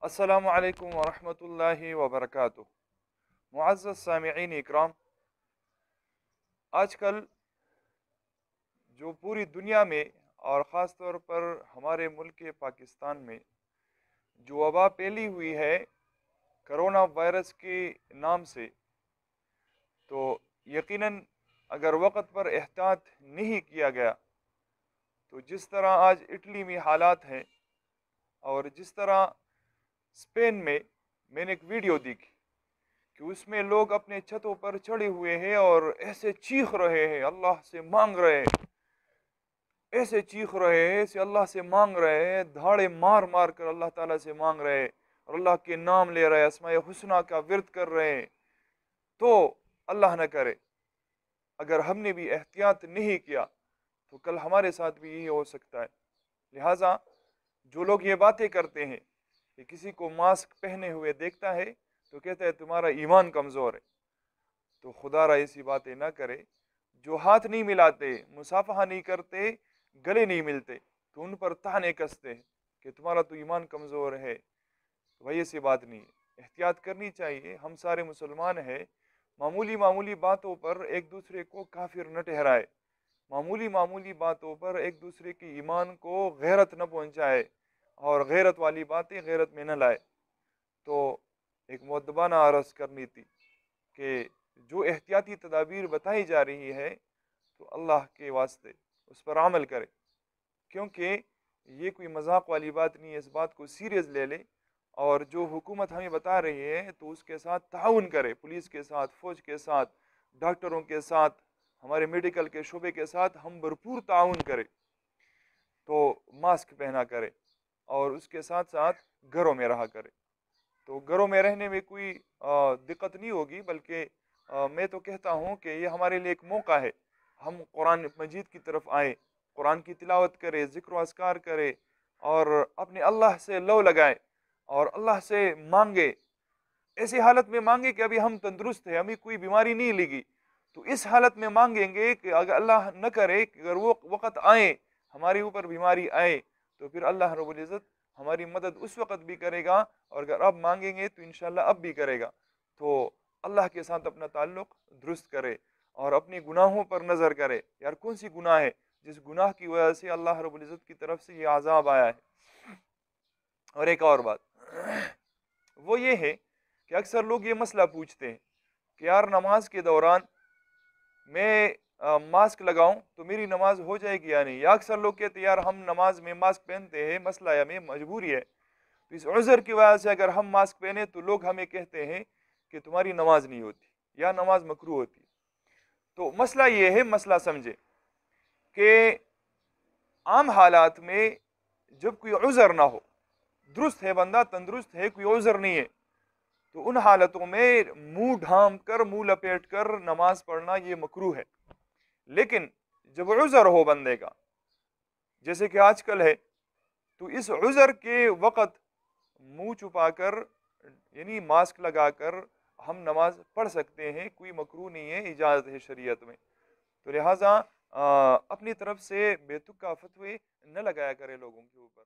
अस्सलामु अलैकुम वरहमतुल्लाहि वबरकातुह। मुअज़्ज़ज़ सामिईन इकराम, आजकल जो पूरी दुनिया में और ख़ास तौर पर हमारे मुल्क पाकिस्तान में जो वबा फैली हुई है करोना वायरस के नाम से, तो यकीनन अगर वक़्त पर एहतियात नहीं किया गया तो जिस तरह आज इटली में हालात हैं और जिस तरह स्पेन में मैंने एक वीडियो देखी कि उसमें लोग अपने छतों पर चढ़े हुए हैं और ऐसे चीख रहे हैं, अल्लाह से मांग रहे हैं, ऐसे चीख रहे हैं, ऐसे अल्लाह से मांग रहे हैं, धाड़े मार मार कर अल्लाह ताला से मांग रहे हैं और अल्लाह के नाम ले रहे हैं, अस्माए हुस्ना का विर्द कर रहे हैं। तो अल्लाह न करे अगर हमने भी एहतियात नहीं किया तो कल हमारे साथ भी यही हो सकता है। लिहाजा जो लोग ये बातें करते हैं कि किसी को मास्क पहने हुए देखता है तो कहता है तुम्हारा ईमान कमज़ोर है, तो खुदारा ऐसी बातें ना करे। जो हाथ नहीं मिलाते, मुसाफहा नहीं करते, गले नहीं मिलते, तो उन पर ताने कसते हैं कि तुम्हारा तो ईमान कमज़ोर है। तो भाई ऐसी बात नहीं है, एहतियात करनी चाहिए। हम सारे मुसलमान हैं। मामूली मामूली बातों पर एक दूसरे को काफिर न ठहराए, मामूली मामूली बातों पर एक दूसरे के ईमान को गैरत न पहुंचाए और गैरत वाली बातें गैरत में न लाए। तो एक मुअद्दबाना अर्ज़ करनी थी कि जो एहतियाती तदाबीर बताई जा रही है तो अल्लाह के वास्ते उस पर अमल करे, क्योंकि ये कोई मजाक वाली बात नहीं है। इस बात को सीरियस ले ले और जो हुकूमत हमें बता रही है तो उसके साथ ताउन करे, पुलिस के साथ, फौज के साथ, डॉक्टरों के साथ, हमारे मेडिकल के शोबे के साथ हम भरपूर ताउन करें। तो मास्क पहना करे और उसके साथ साथ घरों में रहा करे। तो घरों में रहने में कोई दिक्कत नहीं होगी, बल्कि मैं तो कहता हूँ कि ये हमारे लिए एक मौका है। हम कुरान मजीद की तरफ आए, कुरान की तिलावत करें, ज़िक्र अस्कार करें और अपने अल्लाह से लौ लगाएं और अल्लाह से मांगे। ऐसी हालत में मांगे कि अभी हम तंदुरुस्त हैं, हमें कोई बीमारी नहीं लगी, तो इस हालत में मांगेंगे कि अगर अल्लाह न करे कि अगर वो वक़्त आए, हमारे ऊपर बीमारी आए, तो फिर अल्लाह रब्बुल इज़्ज़त हमारी मदद उस वक़्त भी करेगा और अगर अब मांगेंगे तो इंशाअल्लाह अब भी करेगा। तो अल्लाह के साथ अपना ताल्लुक़ दुरुस्त करे और अपने गुनाहों पर नज़र करे। यार कौन सी गुनाह है जिस गुनाह की वजह से अल्लाह रब्बुल इज़्ज़त की तरफ से ये अज़ाब आया है। और एक और बात वो ये है कि अक्सर लोग ये मसला पूछते हैं कि यार नमाज के दौरान मैं मास्क लगाऊं तो मेरी नमाज हो जाएगी या नहीं। या अक्सर लोग कहते हैं यार हम नमाज में मास्क पहनते हैं, मसला है, हमें मजबूरी है, तो इस उज़र की वजह से अगर हम मास्क पहने तो लोग हमें कहते हैं कि तुम्हारी नमाज नहीं होती या नमाज मकरूह होती। तो मसला ये है, मसला समझे कि आम हालात में जब कोई उज़र ना हो, दुरुस्त है बंदा, तंदुरुस्त है, कोई उज़र नहीं है, तो उन हालतों में मुंह ढांप कर, मुंह लपेट कर नमाज पढ़ना ये मकरूह है। लेकिन जब उज़र हो बंदे का, जैसे कि आजकल है, तो इस उज़र के वक़्त मुंह छुपाकर यानी मास्क लगाकर हम नमाज पढ़ सकते हैं, कोई मकरूह नहीं है, इजाज़त है शरीयत में। तो लिहाजा अपनी तरफ से बेतुका फतवे न लगाया करें लोगों के ऊपर।